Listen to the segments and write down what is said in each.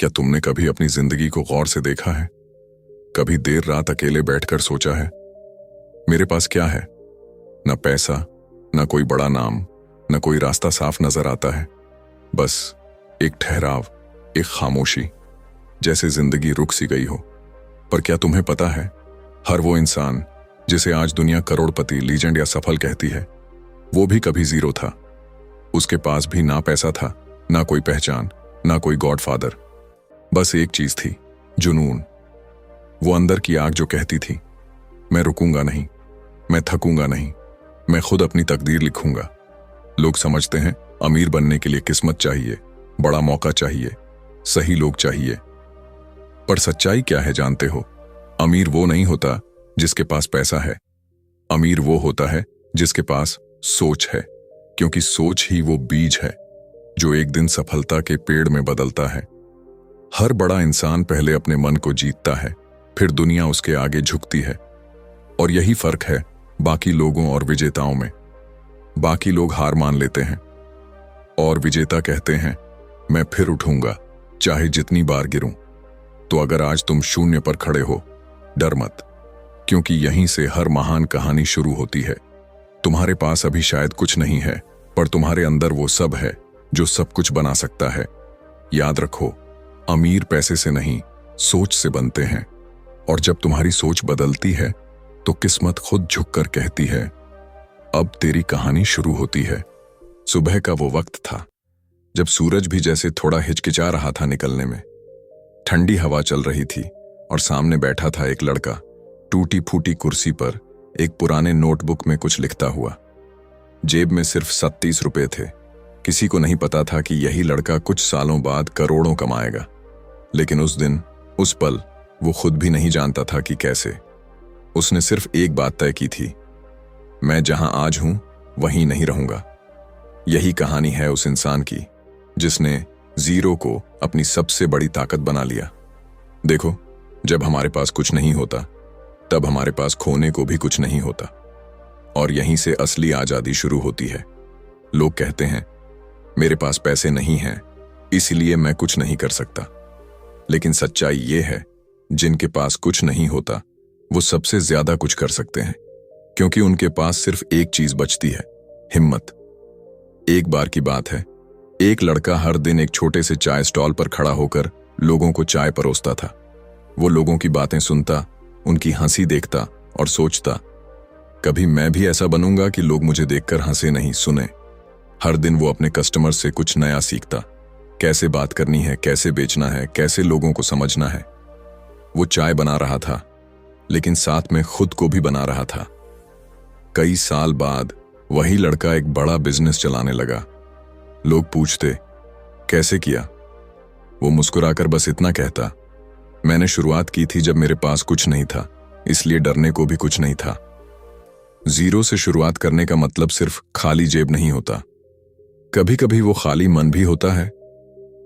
क्या तुमने कभी अपनी जिंदगी को गौर से देखा है? कभी देर रात अकेले बैठकर सोचा है, मेरे पास क्या है? न पैसा, न कोई बड़ा नाम, न कोई रास्ता साफ नजर आता है। बस एक ठहराव, एक खामोशी, जैसे जिंदगी रुक सी गई हो। पर क्या तुम्हें पता है, हर वो इंसान जिसे आज दुनिया करोड़पति, लीजेंड या सफल कहती है, वो भी कभी जीरो था। उसके पास भी ना पैसा था, ना कोई पहचान, ना कोई गॉडफादर। बस एक चीज थी, जुनून। वो अंदर की आग जो कहती थी, मैं रुकूंगा नहीं, मैं थकूंगा नहीं, मैं खुद अपनी तकदीर लिखूंगा। लोग समझते हैं अमीर बनने के लिए किस्मत चाहिए, बड़ा मौका चाहिए, सही लोग चाहिए। पर सच्चाई क्या है जानते हो? अमीर वो नहीं होता जिसके पास पैसा है। अमीर वो होता है जिसके पास सोच है, क्योंकि सोच ही वो बीज है जो एक दिन सफलता के पेड़ में बदलता है। हर बड़ा इंसान पहले अपने मन को जीतता है, फिर दुनिया उसके आगे झुकती है। और यही फर्क है बाकी लोगों और विजेताओं में। बाकी लोग हार मान लेते हैं और विजेता कहते हैं, मैं फिर उठूंगा, चाहे जितनी बार गिरूं। तो अगर आज तुम शून्य पर खड़े हो, डर मत, क्योंकि यहीं से हर महान कहानी शुरू होती है। तुम्हारे पास अभी शायद कुछ नहीं है, पर तुम्हारे अंदर वो सब है जो सब कुछ बना सकता है। याद रखो, अमीर पैसे से नहीं, सोच से बनते हैं। और जब तुम्हारी सोच बदलती है तो किस्मत खुद झुककर कहती है, अब तेरी कहानी शुरू होती है। सुबह का वो वक्त था जब सूरज भी जैसे थोड़ा हिचकिचा रहा था निकलने में। ठंडी हवा चल रही थी और सामने बैठा था एक लड़का, टूटी फूटी कुर्सी पर, एक पुराने नोटबुक में कुछ लिखता हुआ। जेब में सिर्फ 37 रुपए थे। किसी को नहीं पता था कि यही लड़का कुछ सालों बाद करोड़ों कमाएगा। लेकिन उस दिन, उस पल, वो खुद भी नहीं जानता था कि कैसे। उसने सिर्फ एक बात तय की थी, मैं जहां आज हूं वहीं नहीं रहूंगा। यही कहानी है उस इंसान की जिसने जीरो को अपनी सबसे बड़ी ताकत बना लिया। देखो, जब हमारे पास कुछ नहीं होता, तब हमारे पास खोने को भी कुछ नहीं होता। और यहीं से असली आजादी शुरू होती है। लोग कहते हैं, मेरे पास पैसे नहीं हैं, इसलिए मैं कुछ नहीं कर सकता। लेकिन सच्चाई ये है, जिनके पास कुछ नहीं होता, वो सबसे ज्यादा कुछ कर सकते हैं, क्योंकि उनके पास सिर्फ एक चीज बचती है, हिम्मत। एक बार की बात है, एक लड़का हर दिन एक छोटे से चाय स्टॉल पर खड़ा होकर लोगों को चाय परोसता था। वो लोगों की बातें सुनता, उनकी हंसी देखता और सोचता, कभी मैं भी ऐसा बनूंगा कि लोग मुझे देखकर हंसे नहीं, सुने। हर दिन वो अपने कस्टमर से कुछ नया सीखता, कैसे बात करनी है, कैसे बेचना है, कैसे लोगों को समझना है। वो चाय बना रहा था, लेकिन साथ में खुद को भी बना रहा था। कई साल बाद वही लड़का एक बड़ा बिजनेस चलाने लगा। लोग पूछते, कैसे किया? वो मुस्कुराकर बस इतना कहता, मैंने शुरुआत की थी जब मेरे पास कुछ नहीं था, इसलिए डरने को भी कुछ नहीं था। जीरो से शुरुआत करने का मतलब सिर्फ खाली जेब नहीं होता। कभी कभी वो खाली मन भी होता है,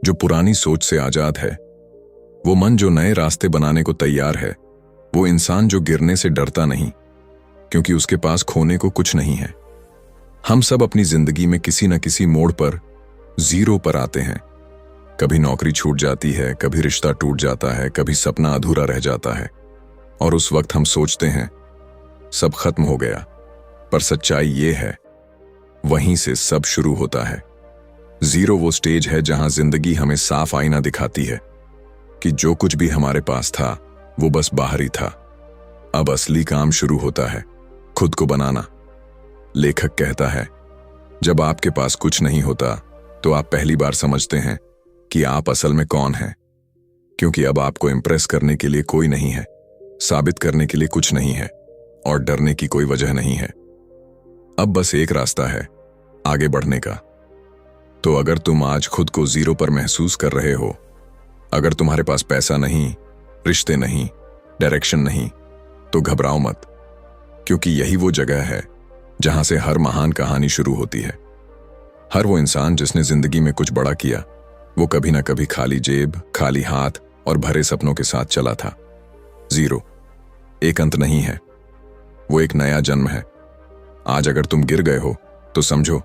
जो पुरानी सोच से आजाद है। वो मन जो नए रास्ते बनाने को तैयार है। वो इंसान जो गिरने से डरता नहीं, क्योंकि उसके पास खोने को कुछ नहीं है। हम सब अपनी जिंदगी में किसी न किसी मोड़ पर जीरो पर आते हैं। कभी नौकरी छूट जाती है, कभी रिश्ता टूट जाता है, कभी सपना अधूरा रह जाता है। और उस वक्त हम सोचते हैं, सब खत्म हो गया। पर सच्चाई ये है, वहीं से सब शुरू होता है। जीरो वो स्टेज है जहां जिंदगी हमें साफ आईना दिखाती है कि जो कुछ भी हमारे पास था वो बस बाहरी था। अब असली काम शुरू होता है, खुद को बनाना। लेखक कहता है, जब आपके पास कुछ नहीं होता तो आप पहली बार समझते हैं कि आप असल में कौन हैं, क्योंकि अब आपको इंप्रेस करने के लिए कोई नहीं है, साबित करने के लिए कुछ नहीं है, और डरने की कोई वजह नहीं है। अब बस एक रास्ता है, आगे बढ़ने का। तो अगर तुम आज खुद को जीरो पर महसूस कर रहे हो, अगर तुम्हारे पास पैसा नहीं, रिश्ते नहीं, डायरेक्शन नहीं, तो घबराओ मत, क्योंकि यही वो जगह है जहां से हर महान कहानी शुरू होती है। हर वो इंसान जिसने जिंदगी में कुछ बड़ा किया, वो कभी ना कभी खाली जेब, खाली हाथ और भरे सपनों के साथ चला था। जीरो एक अंत नहीं है, वो एक नया जन्म है। आज अगर तुम गिर गए हो तो समझो,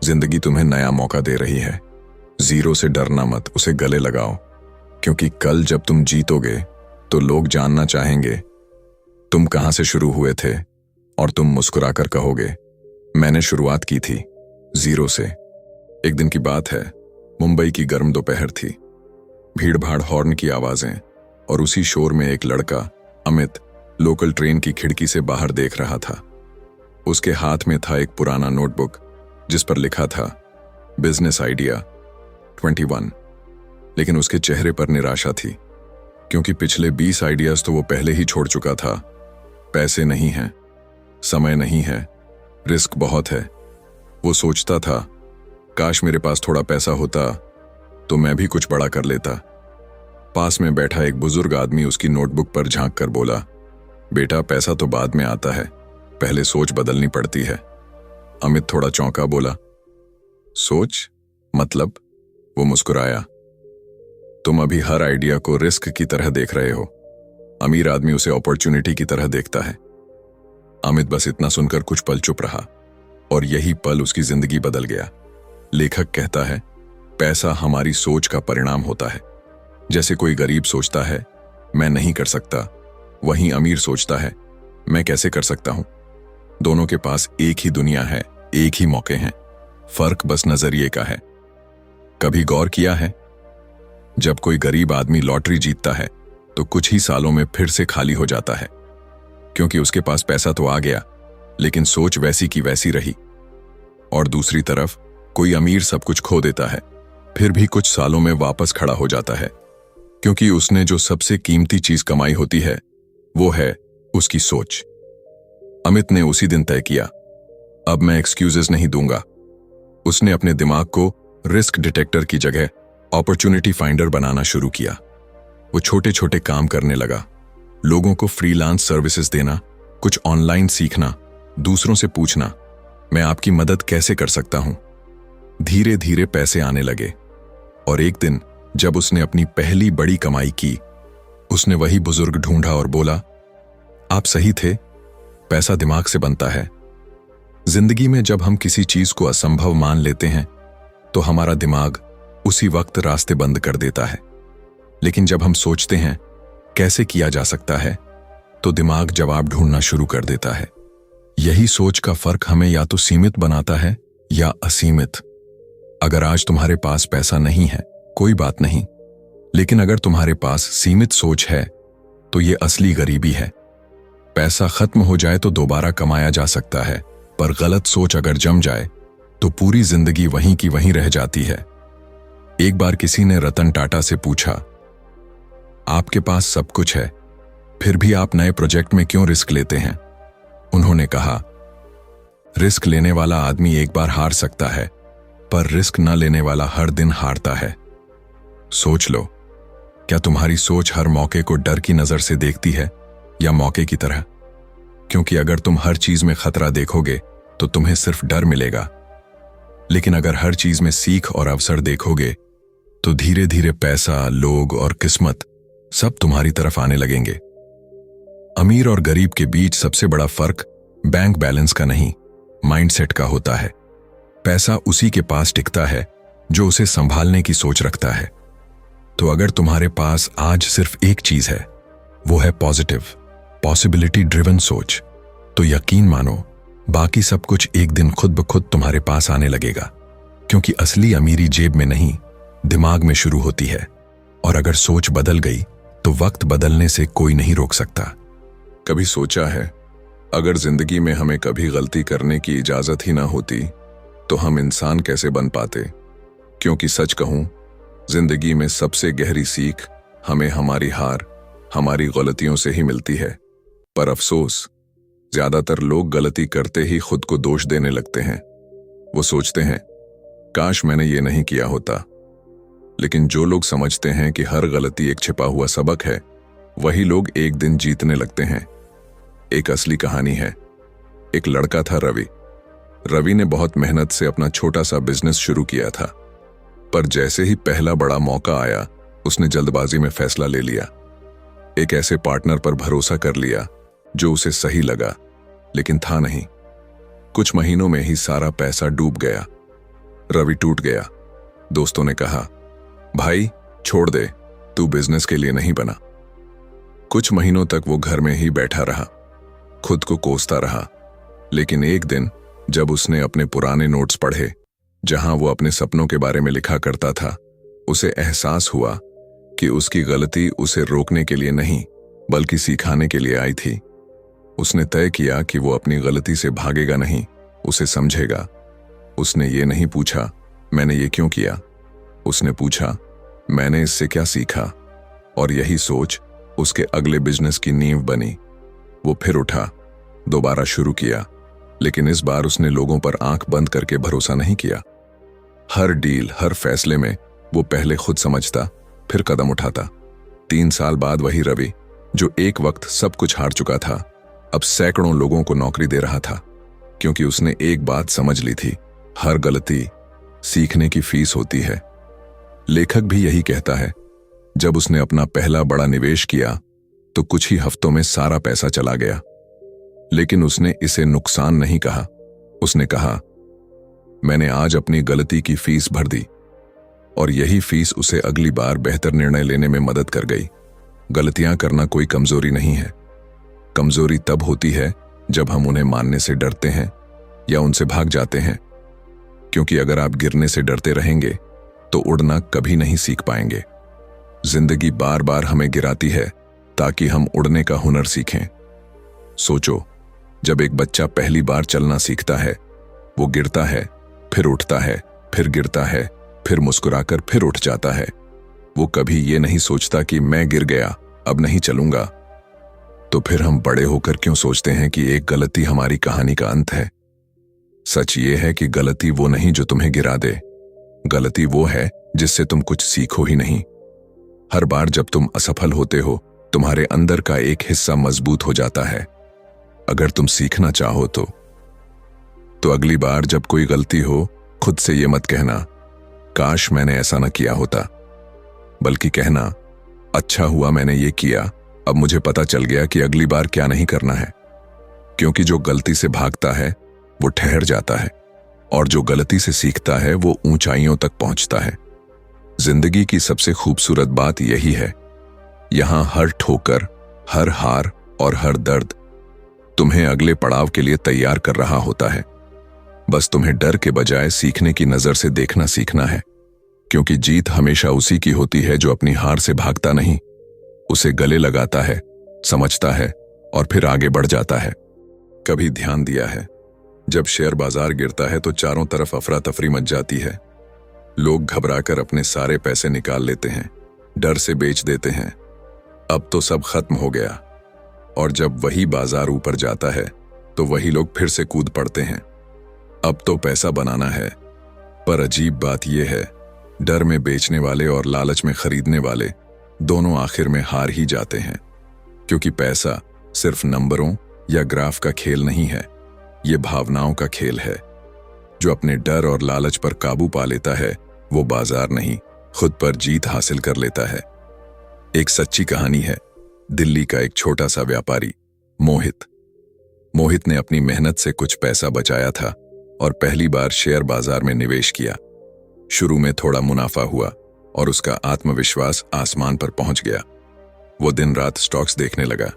जिंदगी तुम्हें नया मौका दे रही है। जीरो से डरना मत, उसे गले लगाओ, क्योंकि कल जब तुम जीतोगे तो लोग जानना चाहेंगे तुम कहां से शुरू हुए थे, और तुम मुस्कुराकर कहोगे मैंने शुरुआत की थी 0 से। एक दिन की बात है, मुंबई की गर्म दोपहर थी। भीड़ भाड़, हॉर्न की आवाजें, और उसी शोर में एक लड़का अमित लोकल ट्रेन की खिड़की से बाहर देख रहा था। उसके हाथ में था एक पुराना नोटबुक जिस पर लिखा था बिजनेस आइडिया 21। लेकिन उसके चेहरे पर निराशा थी, क्योंकि पिछले 20 आइडियाज तो वो पहले ही छोड़ चुका था। पैसे नहीं हैं, समय नहीं है, रिस्क बहुत है। वो सोचता था काश मेरे पास थोड़ा पैसा होता तो मैं भी कुछ बड़ा कर लेता। पास में बैठा एक बुजुर्ग आदमी उसकी नोटबुक पर झांक कर बोला, बेटा पैसा तो बाद में आता है, पहले सोच बदलनी पड़ती है। अमित थोड़ा चौंका, बोला सोच मतलब? वो मुस्कुराया, तुम अभी हर आइडिया को रिस्क की तरह देख रहे हो, अमीर आदमी उसे अपॉर्चुनिटी की तरह देखता है। अमित बस इतना सुनकर कुछ पल चुप रहा, और यही पल उसकी जिंदगी बदल गया। लेखक कहता है पैसा हमारी सोच का परिणाम होता है। जैसे कोई गरीब सोचता है मैं नहीं कर सकता, वहीं अमीर सोचता है मैं कैसे कर सकता हूं। दोनों के पास एक ही दुनिया है, एक ही मौके हैं, फर्क बस नजरिए का है। कभी गौर किया है, जब कोई गरीब आदमी लॉटरी जीतता है तो कुछ ही सालों में फिर से खाली हो जाता है, क्योंकि उसके पास पैसा तो आ गया लेकिन सोच वैसी की वैसी रही। और दूसरी तरफ कोई अमीर सब कुछ खो देता है, फिर भी कुछ सालों में वापस खड़ा हो जाता है, क्योंकि उसने जो सबसे कीमती चीज कमाई होती है वो है उसकी सोच। अमित ने उसी दिन तय किया, अब मैं एक्सक्यूजेस नहीं दूंगा। उसने अपने दिमाग को रिस्क डिटेक्टर की जगह अपॉर्चुनिटी फाइंडर बनाना शुरू किया। वो छोटे छोटे काम करने लगा, लोगों को फ्रीलांस सर्विसेज देना, कुछ ऑनलाइन सीखना, दूसरों से पूछना मैं आपकी मदद कैसे कर सकता हूं। धीरे धीरे पैसे आने लगे, और एक दिन जब उसने अपनी पहली बड़ी कमाई की, उसने वही बुजुर्ग ढूंढा और बोला, आप सही थे, पैसा दिमाग से बनता है। जिंदगी में जब हम किसी चीज को असंभव मान लेते हैं तो हमारा दिमाग उसी वक्त रास्ते बंद कर देता है, लेकिन जब हम सोचते हैं कैसे किया जा सकता है तो दिमाग जवाब ढूंढना शुरू कर देता है। यही सोच का फर्क हमें या तो सीमित बनाता है या असीमित। अगर आज तुम्हारे पास पैसा नहीं है कोई बात नहीं, लेकिन अगर तुम्हारे पास सीमित सोच है तो ये असली गरीबी है। पैसा खत्म हो जाए तो दोबारा कमाया जा सकता है, पर गलत सोच अगर जम जाए तो पूरी जिंदगी वहीं की वहीं रह जाती है। एक बार किसी ने रतन टाटा से पूछा, आपके पास सब कुछ है फिर भी आप नए प्रोजेक्ट में क्यों रिस्क लेते हैं? उन्होंने कहा, रिस्क लेने वाला आदमी एक बार हार सकता है, पर रिस्क न लेने वाला हर दिन हारता है। सोच लो, क्या तुम्हारी सोच हर मौके को डर की नजर से देखती है या मौके की तरह? क्योंकि अगर तुम हर चीज में खतरा देखोगे तो तुम्हें सिर्फ डर मिलेगा, लेकिन अगर हर चीज में सीख और अवसर देखोगे तो धीरे धीरे पैसा, लोग और किस्मत सब तुम्हारी तरफ आने लगेंगे। अमीर और गरीब के बीच सबसे बड़ा फर्क बैंक बैलेंस का नहीं, माइंडसेट का होता है। पैसा उसी के पास टिकता है जो उसे संभालने की सोच रखता है। तो अगर तुम्हारे पास आज सिर्फ एक चीज है, वो है पॉजिटिव, पॉसिबिलिटी ड्रिवन सोच, तो यकीन मानो बाकी सब कुछ एक दिन खुद ब खुद तुम्हारे पास आने लगेगा। क्योंकि असली अमीरी जेब में नहीं, दिमाग में शुरू होती है, और अगर सोच बदल गई तो वक्त बदलने से कोई नहीं रोक सकता। कभी सोचा है, अगर जिंदगी में हमें कभी गलती करने की इजाजत ही ना होती तो हम इंसान कैसे बन पाते? क्योंकि सच कहूं, जिंदगी में सबसे गहरी सीख हमें हमारी हार, हमारी गलतियों से ही मिलती है। पर अफसोस, ज्यादातर लोग गलती करते ही खुद को दोष देने लगते हैं। वो सोचते हैं काश मैंने ये नहीं किया होता। लेकिन जो लोग समझते हैं कि हर गलती एक छिपा हुआ सबक है, वही लोग एक दिन जीतने लगते हैं। एक असली कहानी है। एक लड़का था रवि। रवि ने बहुत मेहनत से अपना छोटा सा बिजनेस शुरू किया था, पर जैसे ही पहला बड़ा मौका आया, उसने जल्दबाजी में फैसला ले लिया। एक ऐसे पार्टनर पर भरोसा कर लिया जो उसे सही लगा, लेकिन था नहीं। कुछ महीनों में ही सारा पैसा डूब गया। रवि टूट गया। दोस्तों ने कहा, भाई छोड़ दे, तू बिजनेस के लिए नहीं बना। कुछ महीनों तक वो घर में ही बैठा रहा, खुद को कोसता रहा। लेकिन एक दिन जब उसने अपने पुराने नोट्स पढ़े, जहां वो अपने सपनों के बारे में लिखा करता था, उसे एहसास हुआ कि उसकी गलती उसे रोकने के लिए नहीं बल्कि सिखाने के लिए आई थी। उसने तय किया कि वो अपनी गलती से भागेगा नहीं, उसे समझेगा। उसने ये नहीं पूछा मैंने ये क्यों किया, उसने पूछा मैंने इससे क्या सीखा। और यही सोच उसके अगले बिजनेस की नींव बनी। वो फिर उठा, दोबारा शुरू किया, लेकिन इस बार उसने लोगों पर आंख बंद करके भरोसा नहीं किया। हर डील, हर फैसले में वो पहले खुद समझता, फिर कदम उठाता। 3 साल बाद वही रवि, जो एक वक्त सब कुछ हार चुका था, अब सैकड़ों लोगों को नौकरी दे रहा था, क्योंकि उसने एक बात समझ ली थी, हर गलती सीखने की फीस होती है। लेखक भी यही कहता है। जब उसने अपना पहला बड़ा निवेश किया तो कुछ ही हफ्तों में सारा पैसा चला गया, लेकिन उसने इसे नुकसान नहीं कहा। उसने कहा मैंने आज अपनी गलती की फीस भर दी, और यही फीस उसे अगली बार बेहतर निर्णय लेने में मदद कर गई। गलतियां करना कोई कमजोरी नहीं है। कमजोरी तब होती है जब हम उन्हें मानने से डरते हैं या उनसे भाग जाते हैं, क्योंकि अगर आप गिरने से डरते रहेंगे तो उड़ना कभी नहीं सीख पाएंगे। जिंदगी बार बार हमें गिराती है ताकि हम उड़ने का हुनर सीखें। सोचो, जब एक बच्चा पहली बार चलना सीखता है, वो गिरता है, फिर उठता है, फिर गिरता है, फिर मुस्कुराकर फिर उठ जाता है। वो कभी ये नहीं सोचता कि मैं गिर गया, अब नहीं चलूंगा। तो फिर हम बड़े होकर क्यों सोचते हैं कि एक गलती हमारी कहानी का अंत है? सच ये है कि गलती वो नहीं जो तुम्हें गिरा दे, गलती वो है जिससे तुम कुछ सीखो ही नहीं। हर बार जब तुम असफल होते हो, तुम्हारे अंदर का एक हिस्सा मजबूत हो जाता है। अगर तुम सीखना चाहो तो अगली बार जब कोई गलती हो, खुद से ये मत कहना काश मैंने ऐसा न किया होता, बल्कि कहना अच्छा हुआ मैंने ये किया, अब मुझे पता चल गया कि अगली बार क्या नहीं करना है। क्योंकि जो गलती से भागता है वो ठहर जाता है, और जो गलती से सीखता है वो ऊंचाइयों तक पहुंचता है। जिंदगी की सबसे खूबसूरत बात यही है, यहां हर ठोकर, हर हार और हर दर्द तुम्हें अगले पड़ाव के लिए तैयार कर रहा होता है। बस तुम्हें डर के बजाय सीखने की नजर से देखना सीखना है, क्योंकि जीत हमेशा उसी की होती है जो अपनी हार से भागता नहीं, उसे गले लगाता है, समझता है और फिर आगे बढ़ जाता है। कभी ध्यान दिया है, जब शेयर बाजार गिरता है तो चारों तरफ अफरा तफरी मच जाती है। लोग घबराकर अपने सारे पैसे निकाल लेते हैं, डर से बेच देते हैं, अब तो सब खत्म हो गया। और जब वही बाजार ऊपर जाता है तो वही लोग फिर से कूद पड़ते हैं, अब तो पैसा बनाना है। पर अजीब बात यह है, डर में बेचने वाले और लालच में खरीदने वाले दोनों आखिर में हार ही जाते हैं, क्योंकि पैसा सिर्फ नंबरों या ग्राफ का खेल नहीं है, ये भावनाओं का खेल है। जो अपने डर और लालच पर काबू पा लेता है वो बाजार नहीं, खुद पर जीत हासिल कर लेता है। एक सच्ची कहानी है, दिल्ली का एक छोटा सा व्यापारी मोहित ने अपनी मेहनत से कुछ पैसा बचाया था और पहली बार शेयर बाजार में निवेश किया। शुरू में थोड़ा मुनाफा हुआ और उसका आत्मविश्वास आसमान पर पहुंच गया। वो दिन रात स्टॉक्स देखने लगा।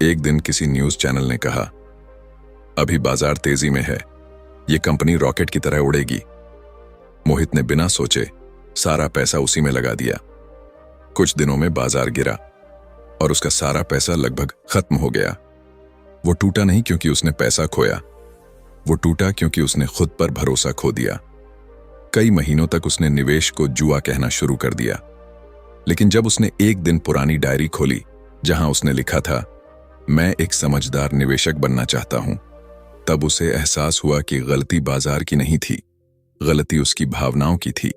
एक दिन किसी न्यूज चैनल ने कहा, अभी बाजार तेजी में है, ये कंपनी रॉकेट की तरह उड़ेगी। मोहित ने बिना सोचे सारा पैसा उसी में लगा दिया। कुछ दिनों में बाजार गिरा और उसका सारा पैसा लगभग खत्म हो गया। वो टूटा नहीं क्योंकि उसने पैसा खोया, वो टूटा क्योंकि उसने खुद पर भरोसा खो दिया। कई महीनों तक उसने निवेश को जुआ कहना शुरू कर दिया, लेकिन जब उसने एक दिन पुरानी डायरी खोली जहां उसने लिखा था, मैं एक समझदार निवेशक बनना चाहता हूं, तब उसे एहसास हुआ कि गलती बाजार की नहीं थी, गलती उसकी भावनाओं की थी।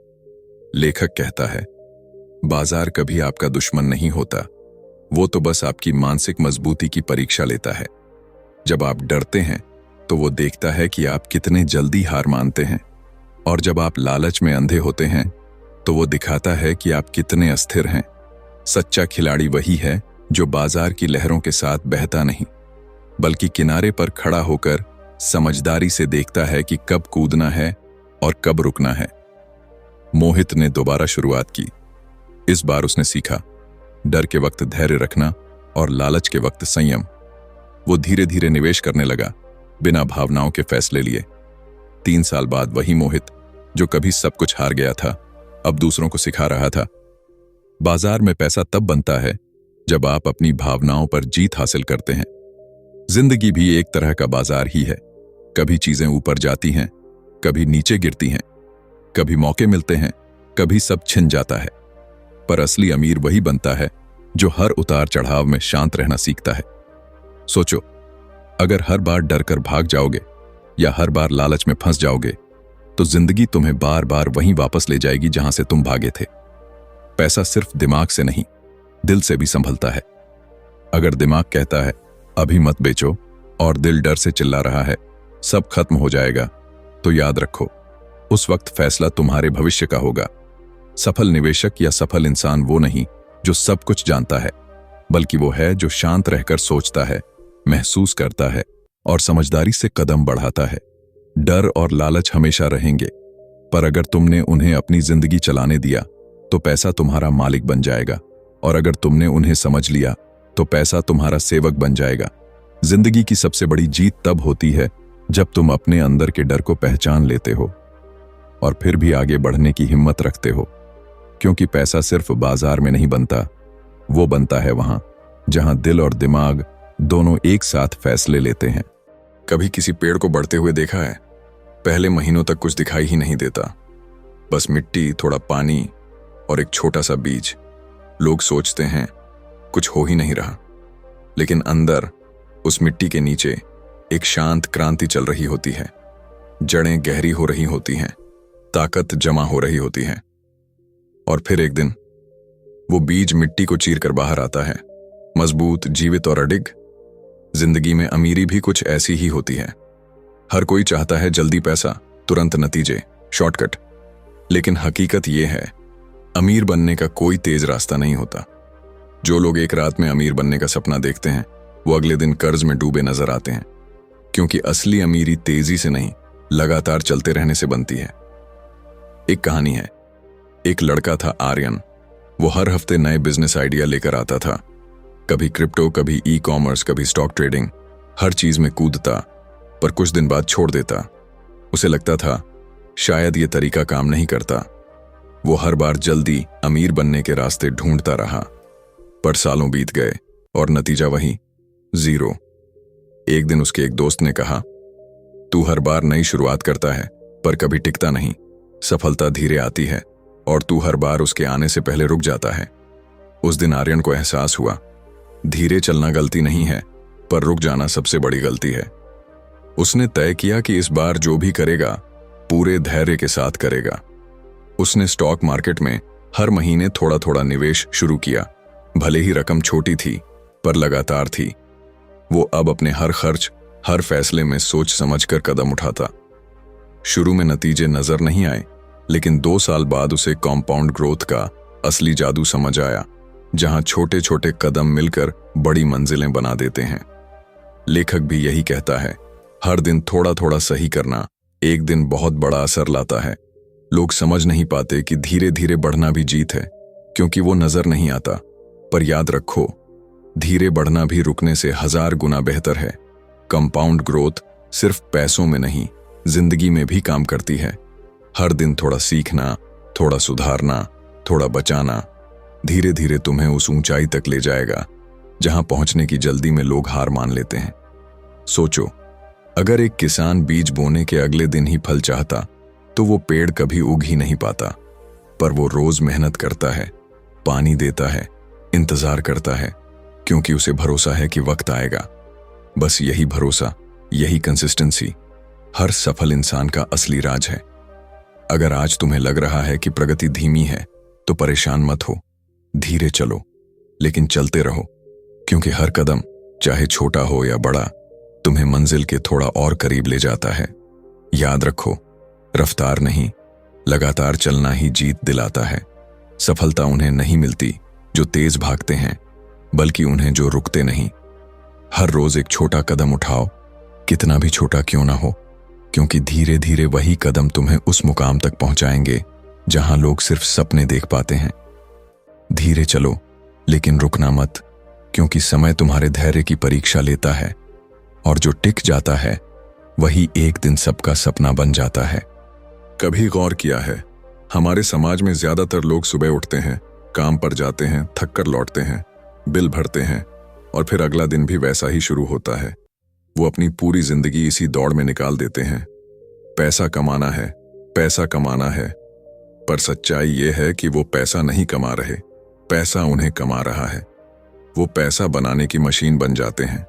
लेखक कहता है, बाजार कभी आपका दुश्मन नहीं होता, वो तो बस आपकी मानसिक मजबूती की परीक्षा लेता है। जब आप डरते हैं तो वो देखता है कि आप कितने जल्दी हार मानते हैं, और जब आप लालच में अंधे होते हैं तो वो दिखाता है कि आप कितने अस्थिर हैं। सच्चा खिलाड़ी वही है जो बाजार की लहरों के साथ बहता नहीं, बल्कि किनारे पर खड़ा होकर समझदारी से देखता है कि कब कूदना है और कब रुकना है। मोहित ने दोबारा शुरुआत की। इस बार उसने सीखा, डर के वक्त धैर्य रखना और लालच के वक्त संयम। वो धीरे धीरे निवेश करने लगा, बिना भावनाओं के फैसले लिए। 3 साल बाद वही मोहित, जो कभी सब कुछ हार गया था, अब दूसरों को सिखा रहा था। बाजार में पैसा तब बनता है जब आप अपनी भावनाओं पर जीत हासिल करते हैं। जिंदगी भी एक तरह का बाजार ही है। कभी चीजें ऊपर जाती हैं, कभी नीचे गिरती हैं, कभी मौके मिलते हैं, कभी सब छिन जाता है। पर असली अमीर वही बनता है जो हर उतार चढ़ाव में शांत रहना सीखता है। सोचो, अगर हर बार डर कर भाग जाओगे या हर बार लालच में फंस जाओगे, तो जिंदगी तुम्हें बार बार वहीं वापस ले जाएगी जहां से तुम भागे थे। पैसा सिर्फ दिमाग से नहीं, दिल से भी संभलता है। अगर दिमाग कहता है अभी मत बेचो और दिल डर से चिल्ला रहा है सब खत्म हो जाएगा, तो याद रखो, उस वक्त फैसला तुम्हारे भविष्य का होगा। सफल निवेशक या सफल इंसान वो नहीं जो सब कुछ जानता है, बल्कि वो है जो शांत रहकर सोचता है, महसूस करता है और समझदारी से कदम बढ़ाता है। डर और लालच हमेशा रहेंगे, पर अगर तुमने उन्हें अपनी जिंदगी चलाने दिया तो पैसा तुम्हारा मालिक बन जाएगा, और अगर तुमने उन्हें समझ लिया तो पैसा तुम्हारा सेवक बन जाएगा। जिंदगी की सबसे बड़ी जीत तब होती है जब तुम अपने अंदर के डर को पहचान लेते हो और फिर भी आगे बढ़ने की हिम्मत रखते हो, क्योंकि पैसा सिर्फ बाजार में नहीं बनता, वो बनता है वहां जहां दिल और दिमाग दोनों एक साथ फैसले लेते हैं। कभी किसी पेड़ को बढ़ते हुए देखा है? पहले महीनों तक कुछ दिखाई ही नहीं देता, बस मिट्टी, थोड़ा पानी और एक छोटा सा बीज। लोग सोचते हैं कुछ हो ही नहीं रहा, लेकिन अंदर उस मिट्टी के नीचे एक शांत क्रांति चल रही होती है। जड़ें गहरी हो रही होती हैं, ताकत जमा हो रही होती है, और फिर एक दिन वो बीज मिट्टी को चीर कर बाहर आता है, मजबूत, जीवित और अडिग। जिंदगी में अमीरी भी कुछ ऐसी ही होती है। हर कोई चाहता है जल्दी पैसा, तुरंत नतीजे, शॉर्टकट, लेकिन हकीकत ये है, अमीर बनने का कोई तेज रास्ता नहीं होता। जो लोग एक रात में अमीर बनने का सपना देखते हैं, वो अगले दिन कर्ज में डूबे नजर आते हैं, क्योंकि असली अमीरी तेजी से नहीं, लगातार चलते रहने से बनती है। एक कहानी है, एक लड़का था आर्यन। वो हर हफ्ते नए बिजनेस आइडिया लेकर आता था, कभी क्रिप्टो, कभी ई कॉमर्स, कभी स्टॉक ट्रेडिंग। हर चीज में कूदता, पर कुछ दिन बाद छोड़ देता। उसे लगता था शायद ये तरीका काम नहीं करता। वो हर बार जल्दी अमीर बनने के रास्ते ढूंढता रहा, पर सालों बीत गए और नतीजा वही, 0। एक दिन उसके एक दोस्त ने कहा, तू हर बार नई शुरुआत करता है पर कभी टिकता नहीं। सफलता धीरे आती है और तू हर बार उसके आने से पहले रुक जाता है। उस दिन आर्यन को एहसास हुआ, धीरे चलना गलती नहीं है, पर रुक जाना सबसे बड़ी गलती है। उसने तय किया कि इस बार जो भी करेगा पूरे धैर्य के साथ करेगा। उसने स्टॉक मार्केट में हर महीने थोड़ा थोड़ा निवेश शुरू किया। भले ही रकम छोटी थी, पर लगातार थी। वो अब अपने हर खर्च, हर फैसले में सोच समझकर कदम उठाता। शुरू में नतीजे नजर नहीं आए, लेकिन 2 साल बाद उसे कॉम्पाउंड ग्रोथ का असली जादू समझ आया, जहां छोटे छोटे कदम मिलकर बड़ी मंजिलें बना देते हैं। लेखक भी यही कहता है, हर दिन थोड़ा थोड़ा सही करना एक दिन बहुत बड़ा असर लाता है। लोग समझ नहीं पाते कि धीरे धीरे बढ़ना भी जीत है, क्योंकि वो नजर नहीं आता। पर याद रखो, धीरे बढ़ना भी रुकने से 1000 गुना बेहतर है। कंपाउंड ग्रोथ सिर्फ पैसों में नहीं, जिंदगी में भी काम करती है। हर दिन थोड़ा सीखना, थोड़ा सुधारना, थोड़ा बचाना, धीरे धीरे तुम्हें उस ऊंचाई तक ले जाएगा जहां पहुंचने की जल्दी में लोग हार मान लेते हैं। सोचो, अगर एक किसान बीज बोने के अगले दिन ही फल चाहता, तो वो पेड़ कभी उग ही नहीं पाता। पर वो रोज मेहनत करता है, पानी देता है, इंतजार करता है, क्योंकि उसे भरोसा है कि वक्त आएगा। बस यही भरोसा, यही कंसिस्टेंसी हर सफल इंसान का असली राज है। अगर आज तुम्हें लग रहा है कि प्रगति धीमी है, तो परेशान मत हो। धीरे चलो, लेकिन चलते रहो, क्योंकि हर कदम, चाहे छोटा हो या बड़ा, तुम्हें मंजिल के थोड़ा और करीब ले जाता है। याद रखो, रफ्तार नहीं, लगातार चलना ही जीत दिलाता है। सफलता उन्हें नहीं मिलती जो तेज भागते हैं, बल्कि उन्हें जो रुकते नहीं। हर रोज एक छोटा कदम उठाओ, कितना भी छोटा क्यों ना हो, क्योंकि धीरे धीरे वही कदम तुम्हें उस मुकाम तक पहुंचाएंगे जहां लोग सिर्फ सपने देख पाते हैं। धीरे चलो, लेकिन रुकना मत, क्योंकि समय तुम्हारे धैर्य की परीक्षा लेता है, और जो टिक जाता है वही एक दिन सबका सपना बन जाता है। कभी गौर किया है, हमारे समाज में ज्यादातर लोग सुबह उठते हैं, काम पर जाते हैं, थक कर लौटते हैं, बिल भरते हैं, और फिर अगला दिन भी वैसा ही शुरू होता है। वो अपनी पूरी जिंदगी इसी दौड़ में निकाल देते हैं। पैसा कमाना है, पैसा कमाना है, पर सच्चाई ये है कि वो पैसा नहीं कमा रहे, पैसा उन्हें कमा रहा है। वो पैसा बनाने की मशीन बन जाते हैं,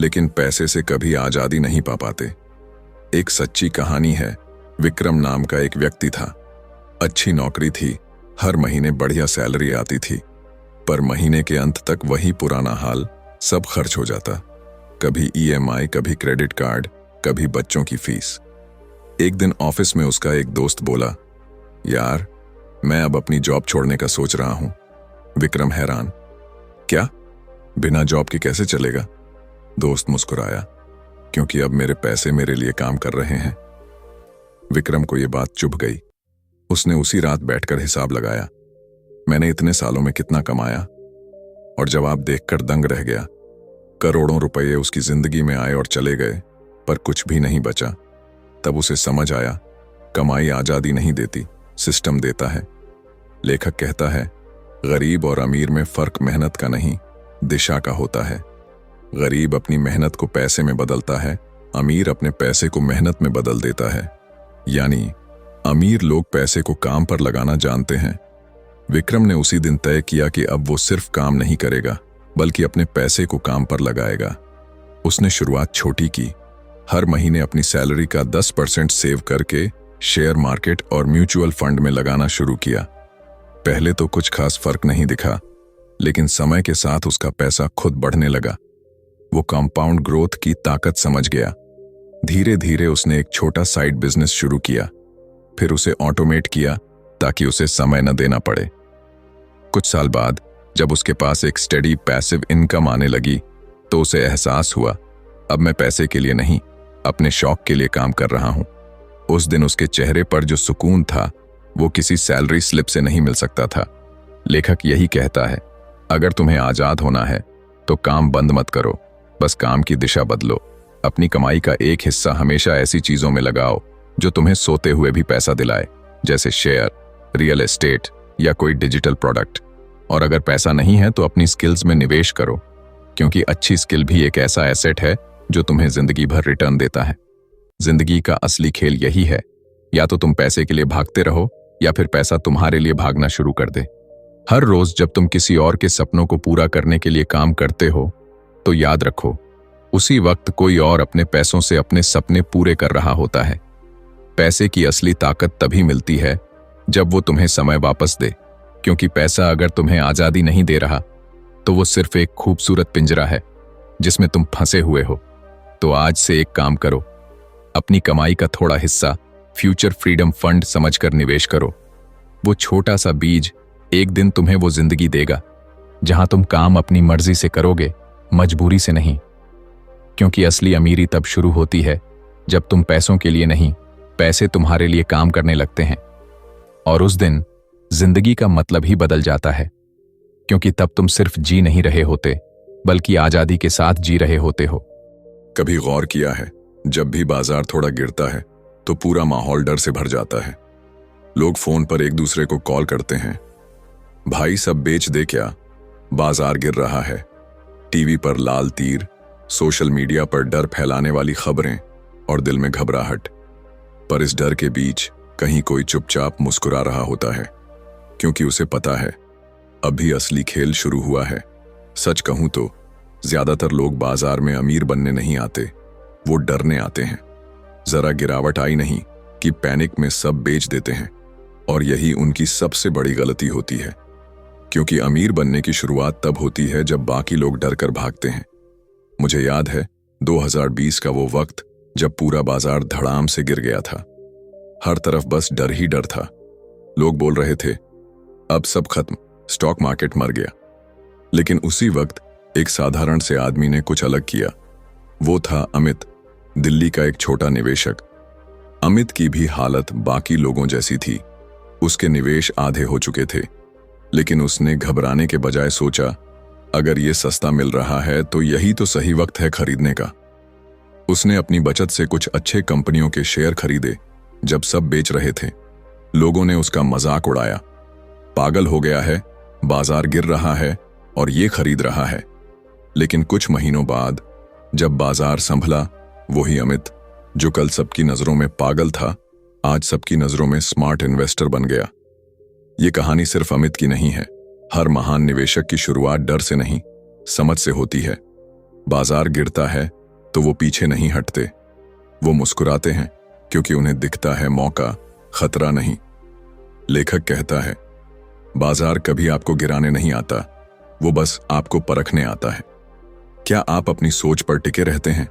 लेकिन पैसे से कभी आजादी नहीं पा पाते। एक सच्ची कहानी है। विक्रम नाम का एक व्यक्ति था। अच्छी नौकरी थी, हर महीने बढ़िया सैलरी आती थी, पर महीने के अंत तक वही पुराना हाल, सब खर्च हो जाता। कभी ईएमआई, कभी क्रेडिट कार्ड, कभी बच्चों की फीस। एक दिन ऑफिस में उसका एक दोस्त बोला, यार मैं अब अपनी जॉब छोड़ने का सोच रहा हूं। विक्रम हैरान, क्या, बिना जॉब के कैसे चलेगा? दोस्त मुस्कुराया, क्योंकि अब मेरे पैसे मेरे लिए काम कर रहे हैं। विक्रम को यह बात चुभ गई। उसने उसी रात बैठकर हिसाब लगाया, मैंने इतने सालों में कितना कमाया, और जवाब देखकर दंग रह गया। करोड़ों रुपए उसकी जिंदगी में आए और चले गए, पर कुछ भी नहीं बचा। तब उसे समझ आया, कमाई आजादी नहीं देती, सिस्टम देता है। लेखक कहता है, गरीब और अमीर में फर्क मेहनत का नहीं, दिशा का होता है। गरीब अपनी मेहनत को पैसे में बदलता है, अमीर अपने पैसे को मेहनत में बदल देता है। यानी अमीर लोग पैसे को काम पर लगाना जानते हैं। विक्रम ने उसी दिन तय किया कि अब वो सिर्फ काम नहीं करेगा, बल्कि अपने पैसे को काम पर लगाएगा। उसने शुरुआत छोटी की। हर महीने अपनी सैलरी का 10% सेव करके शेयर मार्केट और म्यूचुअल फंड में लगाना शुरू किया। पहले तो कुछ खास फर्क नहीं दिखा, लेकिन समय के साथ उसका पैसा खुद बढ़ने लगा। वो कंपाउंड ग्रोथ की ताकत समझ गया। धीरे धीरे उसने एक छोटा साइड बिजनेस शुरू किया, फिर उसे ऑटोमेट किया ताकि उसे समय न देना पड़े। कुछ साल बाद जब उसके पास एक स्टेडी पैसिव इनकम आने लगी, तो उसे एहसास हुआ, अब मैं पैसे के लिए नहीं, अपने शौक के लिए काम कर रहा हूं। उस दिन उसके चेहरे पर जो सुकून था, वो किसी सैलरी स्लिप से नहीं मिल सकता था। लेखक यही कहता है, अगर तुम्हें आजाद होना है तो काम बंद मत करो, बस काम की दिशा बदलो। अपनी कमाई का एक हिस्सा हमेशा ऐसी चीजों में लगाओ जो तुम्हें सोते हुए भी पैसा दिलाए, जैसे शेयर, रियल एस्टेट या कोई डिजिटल प्रोडक्ट। और अगर पैसा नहीं है तो अपनी स्किल्स में निवेश करो, क्योंकि अच्छी स्किल भी एक ऐसा एसेट है जो तुम्हें जिंदगी भर रिटर्न देता है। जिंदगी का असली खेल यही है, या तो तुम पैसे के लिए भागते रहो या फिर पैसा तुम्हारे लिए भागना शुरू कर दे। हर रोज जब तुम किसी और के सपनों को पूरा करने के लिए काम करते हो, तो याद रखो, उसी वक्त कोई और अपने पैसों से अपने सपने पूरे कर रहा होता है। पैसे की असली ताकत तभी मिलती है जब वो तुम्हें समय वापस दे, क्योंकि पैसा अगर तुम्हें आजादी नहीं दे रहा तो वो सिर्फ एक खूबसूरत पिंजरा है जिसमें तुम फंसे हुए हो। तो आज से एक काम करो, अपनी कमाई का थोड़ा हिस्सा फ्यूचर फ्रीडम फंड समझकर निवेश करो। वो छोटा सा बीज एक दिन तुम्हें वो जिंदगी देगा जहां तुम काम अपनी मर्जी से करोगे, मजबूरी से नहीं। क्योंकि असली अमीरी तब शुरू होती है जब तुम पैसों के लिए नहीं, पैसे तुम्हारे लिए काम करने लगते हैं। और उस दिन जिंदगी का मतलब ही बदल जाता है, क्योंकि तब तुम सिर्फ जी नहीं रहे होते, बल्कि आजादी के साथ जी रहे होते हो। कभी गौर किया है, जब भी बाजार थोड़ा गिरता है तो पूरा माहौल डर से भर जाता है। लोग फोन पर एक दूसरे को कॉल करते हैं, भाई सब बेच दे क्या, बाजार गिर रहा है। टीवी पर लाल तीर, सोशल मीडिया पर डर फैलाने वाली खबरें और दिल में घबराहट। पर इस डर के बीच कहीं कोई चुपचाप मुस्कुरा रहा होता है, क्योंकि उसे पता है अभी असली खेल शुरू हुआ है। सच कहूं तो ज्यादातर लोग बाजार में अमीर बनने नहीं आते, वो डरने आते हैं। जरा गिरावट आई नहीं कि पैनिक में सब बेच देते हैं, और यही उनकी सबसे बड़ी गलती होती है, क्योंकि अमीर बनने की शुरुआत तब होती है जब बाकी लोग डर कर भागते हैं। मुझे याद है 2020 का वो वक्त जब पूरा बाजार धड़ाम से गिर गया था। हर तरफ बस डर ही डर था। लोग बोल रहे थे अब सब खत्म, स्टॉक मार्केट मर गया। लेकिन उसी वक्त एक साधारण से आदमी ने कुछ अलग किया। वो था अमित, दिल्ली का एक छोटा निवेशक। अमित की भी हालत बाकी लोगों जैसी थी। उसके निवेश आधे हो चुके थे। लेकिन उसने घबराने के बजाय सोचा, अगर ये सस्ता मिल रहा है तो यही तो सही वक्त है खरीदने का। उसने अपनी बचत से कुछ अच्छे कंपनियों के शेयर खरीदे जब सब बेच रहे थे। लोगों ने उसका मजाक उड़ाया, पागल हो गया है, बाजार गिर रहा है और ये खरीद रहा है। लेकिन कुछ महीनों बाद जब बाजार संभला, वही अमित जो कल सबकी नजरों में पागल था, आज सबकी नजरों में स्मार्ट इन्वेस्टर बन गया। ये कहानी सिर्फ अमित की नहीं है। हर महान निवेशक की शुरुआत डर से नहीं, समझ से होती है। बाजार गिरता है तो वो पीछे नहीं हटते, वो मुस्कुराते हैं क्योंकि उन्हें दिखता है मौका, खतरा नहीं। लेखक कहता है, बाजार कभी आपको गिराने नहीं आता, वो बस आपको परखने आता है। क्या आप अपनी सोच पर टिके रहते हैं?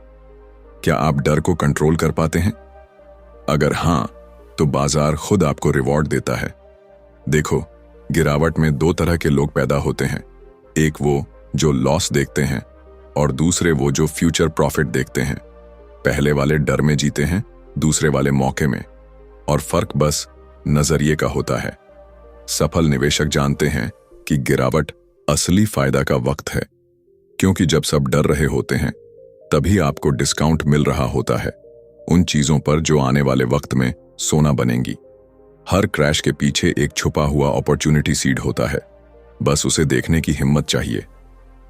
क्या आप डर को कंट्रोल कर पाते हैं? अगर हां, तो बाजार खुद आपको रिवॉर्ड देता है। देखो, गिरावट में दो तरह के लोग पैदा होते हैं। एक वो जो लॉस देखते हैं और दूसरे वो जो फ्यूचर प्रॉफिट देखते हैं। पहले वाले डर में जीते हैं, दूसरे वाले मौके में। और फर्क बस नजरिए का होता है। सफल निवेशक जानते हैं कि गिरावट असली फायदा का वक्त है, क्योंकि जब सब डर रहे होते हैं तभी आपको डिस्काउंट मिल रहा होता है उन चीजों पर जो आने वाले वक्त में सोना बनेंगी। हर क्रैश के पीछे एक छुपा हुआ अपॉर्चुनिटी सीड होता है, बस उसे देखने की हिम्मत चाहिए।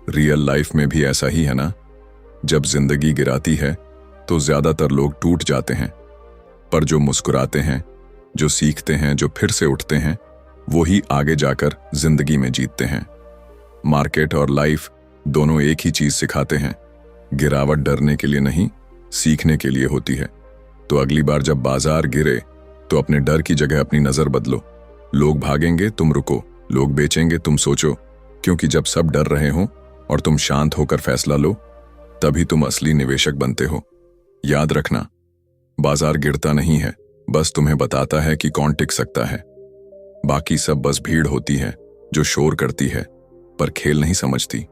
रियल लाइफ में भी ऐसा ही है ना? जब जिंदगी गिराती है तो ज्यादातर लोग टूट जाते हैं, पर जो मुस्कुराते हैं, जो सीखते हैं, जो फिर से उठते हैं, वो ही आगे जाकर जिंदगी में जीतते हैं। मार्केट और लाइफ दोनों एक ही चीज सिखाते हैं, गिरावट डरने के लिए नहीं, सीखने के लिए होती है। तो अगली बार जब बाजार गिरे तो अपने डर की जगह अपनी नजर बदलो। लोग भागेंगे, तुम रुको। लोग बेचेंगे, तुम सोचो। क्योंकि जब सब डर रहे हो और तुम शांत होकर फैसला लो, तभी तुम असली निवेशक बनते हो। याद रखना, बाजार गिरता नहीं है, बस तुम्हें बताता है कि कौन टिक सकता है। बाकी सब बस भीड़ होती है जो शोर करती है पर खेल नहीं समझती।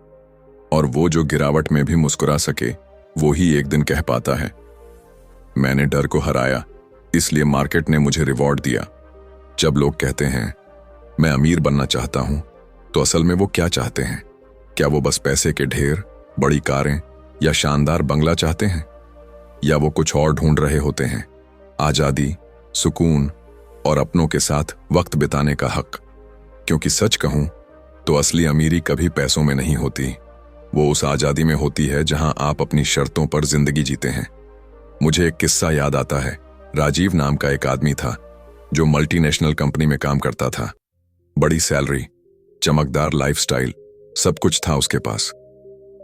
और वो जो गिरावट में भी मुस्कुरा सके, वो ही एक दिन कह पाता है, मैंने डर को हराया, इसलिए मार्केट ने मुझे रिवॉर्ड दिया। जब लोग कहते हैं मैं अमीर बनना चाहता हूं, तो असल में वो क्या चाहते हैं? क्या वो बस पैसे के ढेर, बड़ी कारें या शानदार बंगला चाहते हैं? या वो कुछ और ढूंढ रहे होते हैं? आजादी, सुकून और अपनों के साथ वक्त बिताने का हक। क्योंकि सच कहूं तो असली अमीरी कभी पैसों में नहीं होती, वो उस आजादी में होती है जहां आप अपनी शर्तों पर जिंदगी जीते हैं। मुझे एक किस्सा याद आता है। राजीव नाम का एक आदमी था जो मल्टीनेशनल कंपनी में काम करता था। बड़ी सैलरी, चमकदार लाइफस्टाइल, सब कुछ था उसके पास।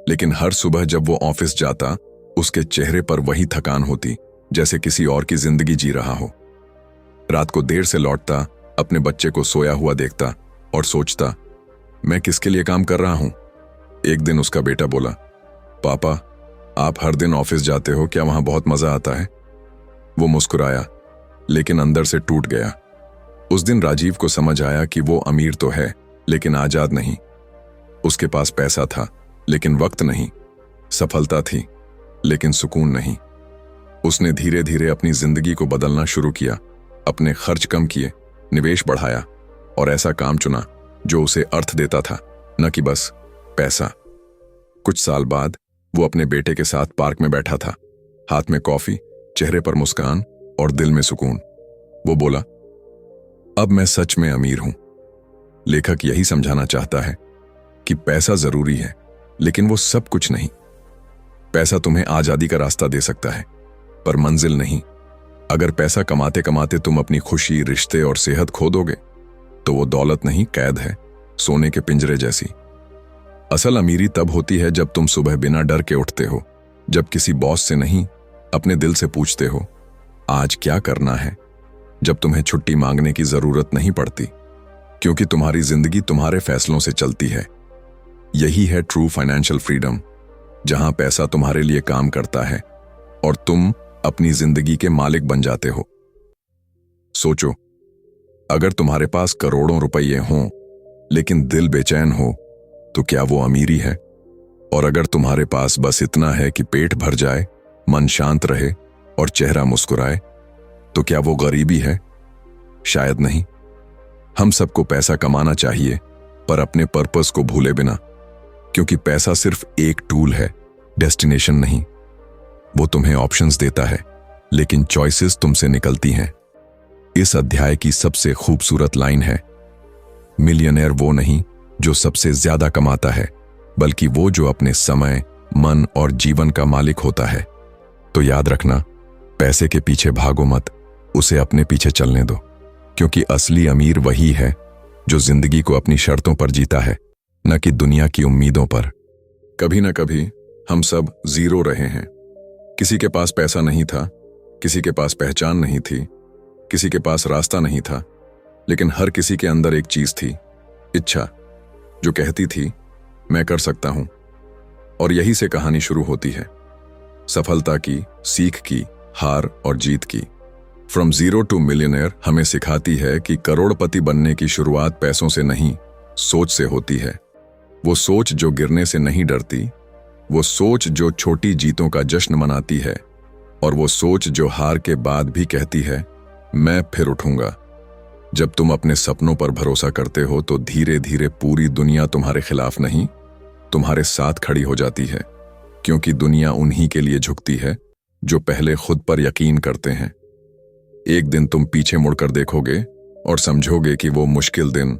लेकिन हर सुबह जब वो ऑफिस जाता, उसके चेहरे पर वही थकान होती जैसे किसी और की जिंदगी जी रहा हो। रात को देर से लौटता, अपने बच्चे को सोया हुआ देखता और सोचता, मैं किसके लिए काम कर रहा हूं? एक दिन उसका बेटा बोला, पापा, आप हर दिन ऑफिस जाते हो, क्या वहां बहुत मजा आता है? वो मुस्कुराया, लेकिन अंदर से टूट गया। उस दिन राजीव को समझ आया कि वो अमीर तो है, लेकिन आजाद नहीं। उसके पास पैसा था, लेकिन वक्त नहीं। सफलता थी, लेकिन सुकून नहीं। उसने धीरे धीरे अपनी जिंदगी को बदलना शुरू किया, अपने खर्च कम किए, निवेश बढ़ाया और ऐसा काम चुना जो उसे अर्थ देता था, न कि बस पैसा। कुछ साल बाद वो अपने बेटे के साथ पार्क में बैठा था, हाथ में कॉफी, चेहरे पर मुस्कान और दिल में सुकून। वो बोला, अब मैं सच में अमीर हूं। लेखक यही समझाना चाहता है कि पैसा जरूरी है, लेकिन वो सब कुछ नहीं। पैसा तुम्हें आजादी का रास्ता दे सकता है, पर मंजिल नहीं। अगर पैसा कमाते कमाते तुम अपनी खुशी, रिश्ते और सेहत खो दोगे, तो वो दौलत नहीं, कैद है, सोने के पिंजरे जैसी। असल अमीरी तब होती है जब तुम सुबह बिना डर के उठते हो, जब किसी बॉस से नहीं, अपने दिल से पूछते हो आज क्या करना है, जब तुम्हें छुट्टी मांगने की जरूरत नहीं पड़ती, क्योंकि तुम्हारी जिंदगी तुम्हारे फैसलों से चलती है। यही है ट्रू फाइनेंशियल फ्रीडम, जहां पैसा तुम्हारे लिए काम करता है और तुम अपनी जिंदगी के मालिक बन जाते हो। सोचो, अगर तुम्हारे पास करोड़ों रुपये हों लेकिन दिल बेचैन हो, तो क्या वो अमीरी है? और अगर तुम्हारे पास बस इतना है कि पेट भर जाए, मन शांत रहे और चेहरा मुस्कुराए, तो क्या वो गरीबी है? शायद नहीं। हम सबको पैसा कमाना चाहिए, पर अपने पर्पस को भूले बिना, क्योंकि पैसा सिर्फ एक टूल है, डेस्टिनेशन नहीं। वो तुम्हें ऑप्शंस देता है, लेकिन चॉइसेस तुमसे निकलती हैं। इस अध्याय की सबसे खूबसूरत लाइन है, मिलियनेयर वो नहीं जो सबसे ज्यादा कमाता है, बल्कि वो जो अपने समय, मन और जीवन का मालिक होता है। तो याद रखना, पैसे के पीछे भागो मत, उसे अपने पीछे चलने दो, क्योंकि असली अमीर वही है जो जिंदगी को अपनी शर्तों पर जीता है, न कि दुनिया की उम्मीदों पर। कभी न कभी हम सब जीरो रहे हैं। किसी के पास पैसा नहीं था, किसी के पास पहचान नहीं थी, किसी के पास रास्ता नहीं था, लेकिन हर किसी के अंदर एक चीज थी, इच्छा, जो कहती थी मैं कर सकता हूं। और यही से कहानी शुरू होती है, सफलता की, सीख की, हार और जीत की। फ्रॉम जीरो टू मिलियनेयर हमें सिखाती है कि करोड़पति बनने की शुरुआत पैसों से नहीं, सोच से होती है। वो सोच जो गिरने से नहीं डरती, वो सोच जो छोटी जीतों का जश्न मनाती है, और वो सोच जो हार के बाद भी कहती है मैं फिर उठूंगा। जब तुम अपने सपनों पर भरोसा करते हो तो धीरे धीरे पूरी दुनिया तुम्हारे खिलाफ नहीं, तुम्हारे साथ खड़ी हो जाती है, क्योंकि दुनिया उन्हीं के लिए झुकती है जो पहले खुद पर यकीन करते हैं। एक दिन तुम पीछे मुड़कर देखोगे और समझोगे कि वो मुश्किल दिन,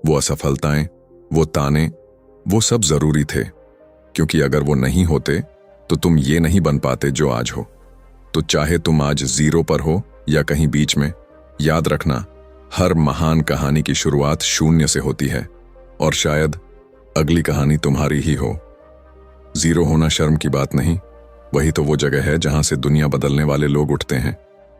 वो असफलताएं, वो ताने, वो सब जरूरी थे, क्योंकि अगर वो नहीं होते तो तुम ये नहीं बन पाते जो आज हो। तो चाहे तुम आज जीरो पर हो या कहीं बीच में, याद रखना, हर महान कहानी की शुरुआत शून्य से होती है, और शायद अगली कहानी तुम्हारी ही हो। जीरो होना शर्म की बात नहीं, वही तो वो जगह है जहां से दुनिया बदलने वाले लोग उठते हैं।